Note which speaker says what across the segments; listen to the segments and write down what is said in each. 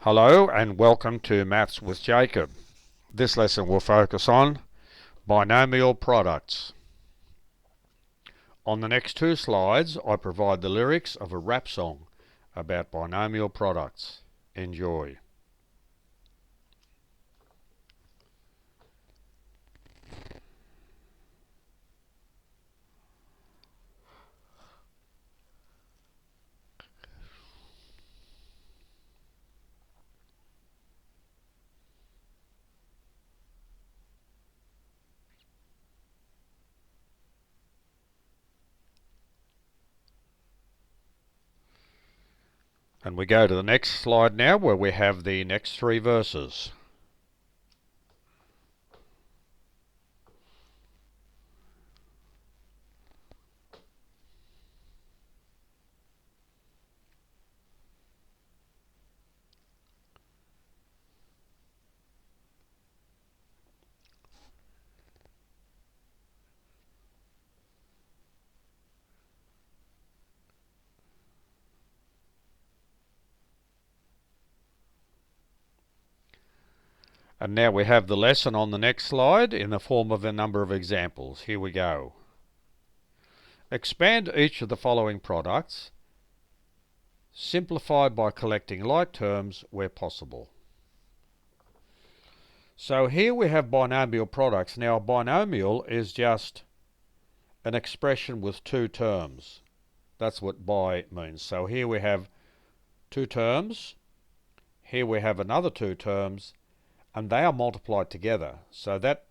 Speaker 1: Hello and welcome to Maths with Jacob. This lesson will focus on binomial products. On the next two slides, I provide the lyrics of a rap song about binomial products. Enjoy. And we go to the next slide now where we have the next three verses. And now we have the lesson on the next slide in the form of a number of examples. Here we go. Expand each of the following products. Simplify by collecting like terms where possible. So here we have binomial products. Now a binomial is just an expression with two terms. That's what bi means. So here we have two terms. Here we have another two terms. And they are multiplied together. So that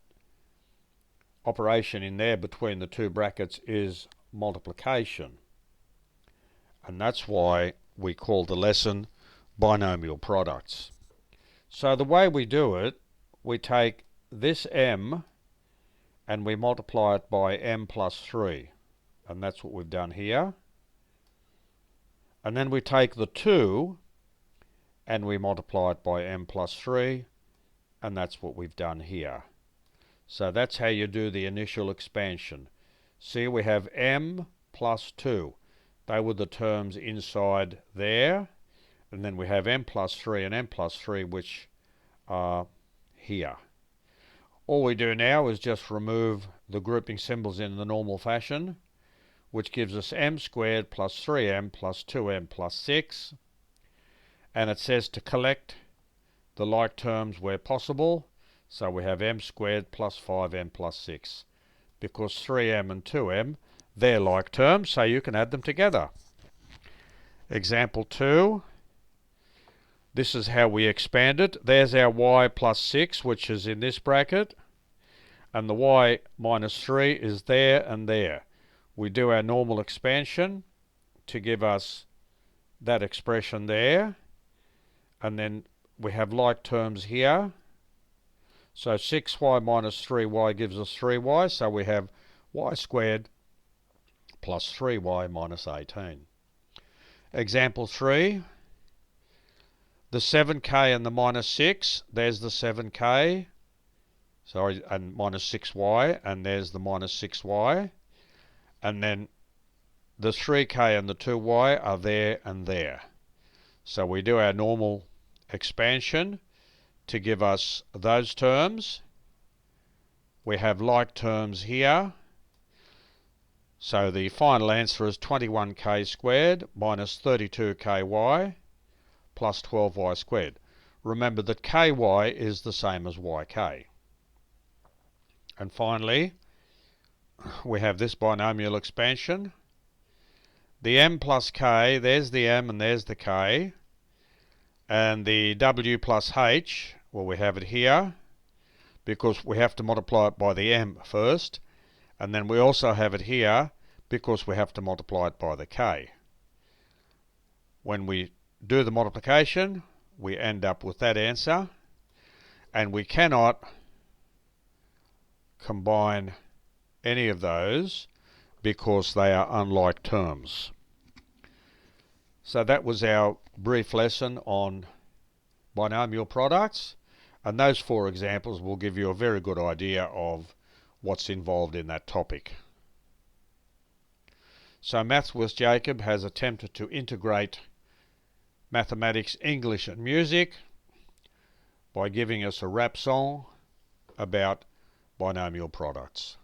Speaker 1: operation in there between the two brackets is multiplication. And that's why we call the lesson binomial products. So the way we do it, we take this m and we multiply it by m plus 3. And that's what we've done here. And then we take the 2 and we multiply it by m plus 3. And that's what we've done here. So that's how you do the initial expansion. See, we have m plus 2. They were the terms inside there. And then we have m plus 3 and m plus 3, which are here. All we do now is just remove the grouping symbols in the normal fashion, which gives us m squared plus 3m plus 2m plus 6. And it says to collect the like terms where possible. So we have m squared plus 5m plus 6. Because 3m and 2m, they're like terms, so you can add them together. Example 2. This is how we expand it. There's our y plus 6, which is in this bracket. And the y minus 3 is there and there. We do our normal expansion to give us that expression there. And then we have like terms here. So 6y minus 3y gives us 3y. So we have y squared plus 3y minus 18. Example 3. The 7k and the minus 6. There's the 7k. Sorry, and minus 6y. And there's the minus 6y. And then the 3k and the 2y are there and there. So we do our normal expansion to give us those terms. We have like terms here. So the final answer is 21k squared minus 32ky plus 12y squared. Remember that ky is the same as yk. And finally, we have this binomial expansion. The m plus k, there's the m and there's the k. And the w plus h, well, we have it here because we have to multiply it by the m first. And then we also have it here because we have to multiply it by the k. When we do the multiplication, we end up with that answer. And we cannot combine any of those because they are unlike terms. So that was our brief lesson on binomial products, and those four examples will give you a very good idea of what's involved in that topic. So Maths with Jacob has attempted to integrate mathematics, English and music by giving us a rap song about binomial products.